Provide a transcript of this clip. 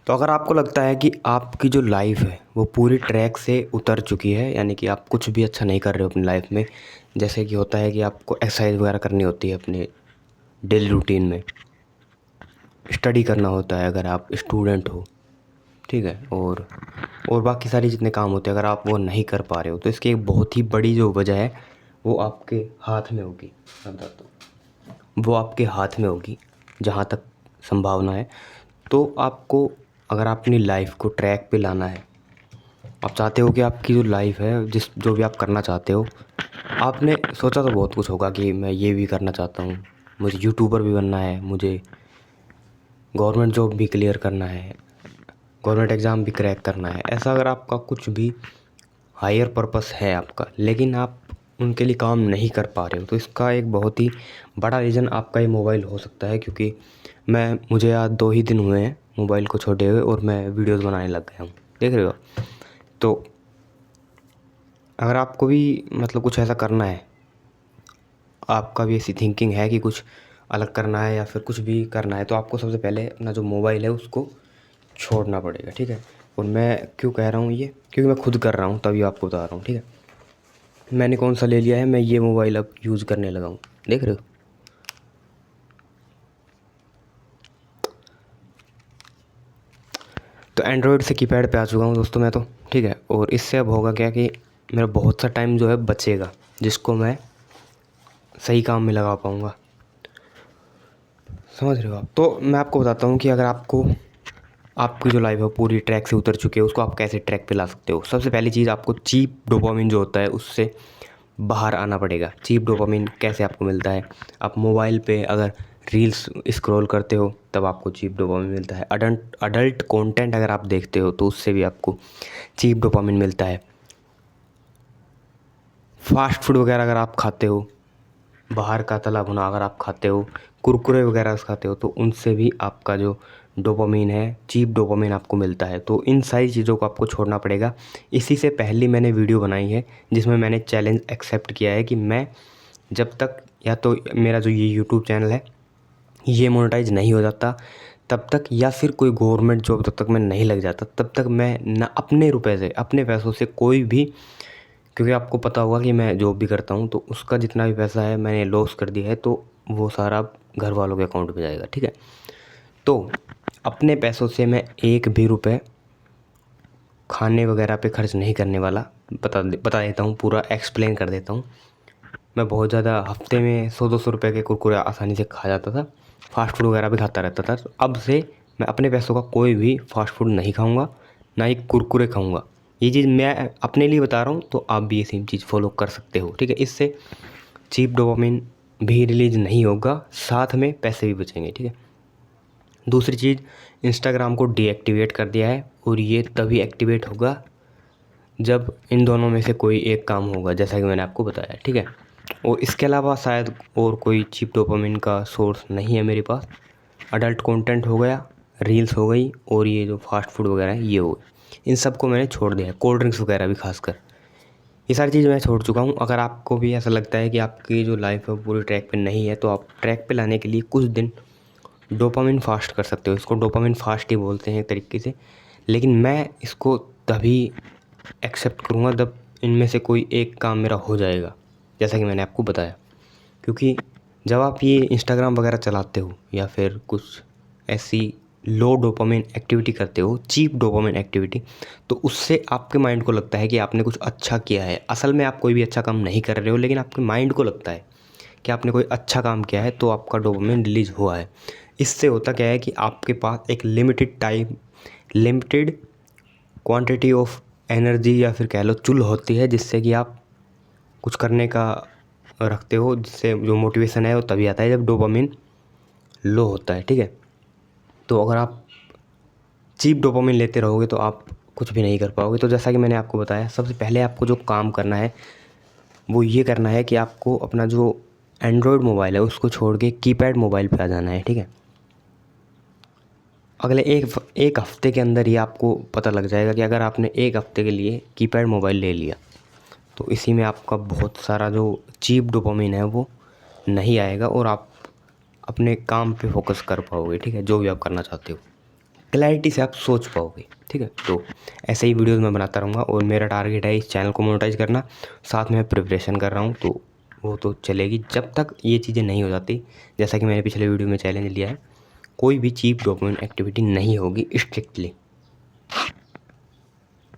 तो अगर आपको लगता है कि आपकी जो लाइफ है वो पूरी ट्रैक से उतर चुकी है, यानी कि आप कुछ भी अच्छा नहीं कर रहे हो अपनी लाइफ में, जैसे कि होता है कि आपको एक्सरसाइज वगैरह करनी होती है अपने डेली रूटीन में, स्टडी करना होता है अगर आप स्टूडेंट हो, ठीक है, और बाकी सारी जितने काम होते हैं अगर आप वो नहीं कर पा रहे हो, तो इसकी एक बहुत ही बड़ी जो वजह है वो आपके हाथ में होगी। मैं बताता हूँ, वो आपके हाथ में होगी जहाँ तक संभावना है। तो आपको, अगर आप अपनी लाइफ को ट्रैक पे लाना है, आप चाहते हो कि आपकी जो लाइफ है, जिस जो भी आप करना चाहते हो, आपने सोचा तो बहुत कुछ होगा कि मैं ये भी करना चाहता हूँ, मुझे यूट्यूबर भी बनना है, मुझे गवर्नमेंट जॉब भी क्लियर करना है, गवर्नमेंट एग्ज़ाम भी क्रैक करना है। ऐसा अगर आपका कुछ भी हायर पर्पस है आपका, लेकिन आप उनके लिए काम नहीं कर पा रहे हो, तो इसका एक बहुत ही बड़ा रीज़न आपका ये मोबाइल हो सकता है। क्योंकि मुझे आज 2 ही दिन हुए हैं मोबाइल को छोड़े हुए, और मैं वीडियोस बनाने लग गया हूँ, देख रहे हो। तो अगर आपको भी मतलब कुछ ऐसा करना है, आपका भी ऐसी थिंकिंग है कि कुछ अलग करना है या फिर कुछ भी करना है, तो आपको सबसे पहले अपना जो मोबाइल है उसको छोड़ना पड़ेगा, ठीक है। और मैं क्यों कह रहा हूँ ये, क्योंकि मैं खुद कर रहा हूँ, तभी आपको बता रहा हूँ, ठीक है। मैंने कौन सा ले लिया है, मैं ये मोबाइल अब यूज़ करने लगा हूँ, देख रहे हो। तो एंड्रॉयड से कीपैड पे आ चुका हूँ दोस्तों मैं तो, ठीक है। और इससे अब होगा क्या कि मेरा बहुत सा टाइम जो है बचेगा, जिसको मैं सही काम में लगा पाऊँगा, समझ रहे हो आप। तो मैं आपको बताता हूँ कि अगर आपको, आपकी जो लाइफ है पूरी ट्रैक से उतर चुकी है, उसको आप कैसे ट्रैक पे ला सकते हो। सबसे पहली चीज़, आपको चीप डोपामिन जो होता है उससे बाहर आना पड़ेगा। चीप डोपामिन कैसे आपको मिलता है, आप मोबाइल पे अगर रील्स स्क्रॉल करते हो तब आपको चीप डोपामिन मिलता है। अडल्ट कंटेंट अगर आप देखते हो तो उससे भी आपको चीप डोपामिन मिलता है। फास्ट फूड वगैरह अगर आप खाते हो, बाहर का तला भुना अगर आप खाते हो, कुरकुरे वगैरह खाते हो, तो उनसे भी आपका जो डोपामिन है, चीप डोपामिन आपको मिलता है। तो इन सारी चीज़ों को आपको छोड़ना पड़ेगा। इसी से पहले मैंने वीडियो बनाई है जिसमें मैंने चैलेंज एक्सेप्ट किया है कि मैं जब तक, या तो मेरा जो ये यूट्यूब चैनल है ये मोनेटाइज नहीं हो जाता तब तक, या फिर कोई गवर्नमेंट जॉब जब तक मैं नहीं लग जाता तब तक, मैं ना अपने रुपए से, अपने पैसों से कोई भी, क्योंकि आपको पता होगा कि मैं जॉब भी करता हूँ, तो उसका जितना भी पैसा है मैंने लॉस कर दिया है, तो वो सारा घर वालों के अकाउंट में जाएगा, ठीक है। तो अपने पैसों से मैं एक भी रुपए खाने वगैरह पे खर्च नहीं करने वाला। बता देता हूँ, पूरा एक्सप्लेन कर देता हूँ। मैं बहुत ज़्यादा हफ्ते में 100-200 रुपये के कुरकुरे आसानी से खा जाता था, फास्ट फूड वगैरह भी खाता रहता था। तो अब से मैं अपने पैसों का कोई भी फास्ट फूड नहीं खाऊंगा, ना ही कुरकुरे खाऊंगा। ये चीज़ मैं अपने लिए बता रहा हूँ, तो आप भी ये सेम चीज़ फॉलो कर सकते हो, ठीक है। इससे चीप डोपामिन भी रिलीज नहीं होगा, साथ में पैसे भी बचेंगे, ठीक है। दूसरी चीज़, इंस्टाग्राम को डीएक्टिवेट कर दिया है, और ये तभी एक्टिवेट होगा जब इन दोनों में से कोई एक काम होगा, जैसा कि मैंने आपको बताया, ठीक है। और इसके अलावा शायद और कोई चीप डोपामिन का सोर्स नहीं है मेरे पास। अडल्ट कंटेंट हो गया, रील्स हो गई, और ये जो फास्ट फूड वगैरह है ये हो गई, इन सब को मैंने छोड़ दिया है, कोल्ड ड्रिंक्स वगैरह भी खासकर, ये सारी चीज़ मैं छोड़ चुका हूँ। अगर आपको भी ऐसा लगता है कि आपकी जो लाइफ है पूरी ट्रैक पे नहीं है, तो आप ट्रैक पे लाने के लिए कुछ दिन डोपामिन फास्ट कर सकते हो। इसको डोपामिन फास्ट ही बोलते हैं एक तरीके से, लेकिन मैं इसको तभी एक्सेप्ट करूँगा जब इनमें से कोई एक काम मेरा हो जाएगा, जैसा कि मैंने आपको बताया। क्योंकि जब आप ये इंस्टाग्राम वगैरह चलाते हो या फिर कुछ ऐसी लो डोपामिन एक्टिविटी करते हो, चीप डोपामिन एक्टिविटी, तो उससे आपके माइंड को लगता है कि आपने कुछ अच्छा किया है। असल में आप कोई भी अच्छा काम नहीं कर रहे हो, लेकिन आपके माइंड को लगता है कि आपने कोई अच्छा काम किया है, तो आपका डोपामिन रिलीज हुआ है। इससे होता क्या है कि आपके पास एक limited time, limited quantity of energy या फिर कह लो चुल होती है, जिससे कि आप कुछ करने का रखते हो, जिससे जो मोटिवेशन है वो तभी आता है जब डोपामिन लो होता है, ठीक है। तो अगर आप चीप डोपामिन लेते रहोगे तो आप कुछ भी नहीं कर पाओगे। तो जैसा कि मैंने आपको बताया, सबसे पहले आपको जो काम करना है वो ये करना है कि आपको अपना जो एंड्रॉयड मोबाइल है उसको छोड़ के कीपैड मोबाइल पे आ जाना है, ठीक है। अगले एक हफ्ते के अंदर ही आपको पता लग जाएगा कि अगर आपने एक हफ्ते के लिए कीपैड मोबाइल ले लिया, तो इसी में आपका बहुत सारा जो चीप डोपामिन है वो नहीं आएगा, और आप अपने काम पे फोकस कर पाओगे, ठीक है, जो भी आप करना चाहते हो। क्लैरिटी से आप सोच पाओगे। ठीक है, तो ऐसे ही वीडियोज़ मैं बनाता रहूँगा और मेरा टारगेट है इस चैनल को मोनेटाइज करना। साथ में प्रिपरेशन कर रहा हूँ, तो वो तो चलेगी जब तक ये चीज़ें नहीं हो जाती। जैसा कि मैंने पिछले वीडियो में चैलेंज लिया है, कोई भी चीप डोपामिन एक्टिविटी नहीं होगी स्ट्रिक्टली।